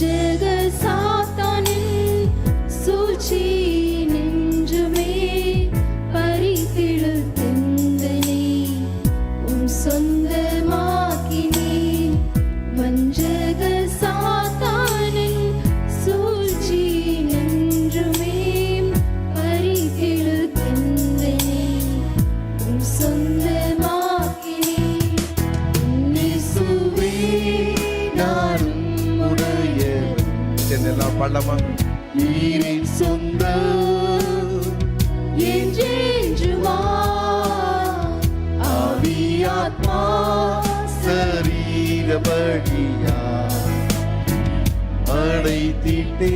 வஞ்சக சாத்தானின் சூழ்ச்சி நின்றுமே பறித்திழுத்தெந்தனை உம் சொந்தமாக்கினேன். வஞ்சக சாத்தானின் சூழ்ச்சி நின்றுமே பறித்திழுத்தெந்தனை உம் சொந்தமாக்கினேன். இயேசுவே நானும் என்னெல்லாம் பாடலாமா? நீரின் சொந்தம் என்றென்றுமா ஆவியாத்மா சரீரபடியா அடைத்திட்டே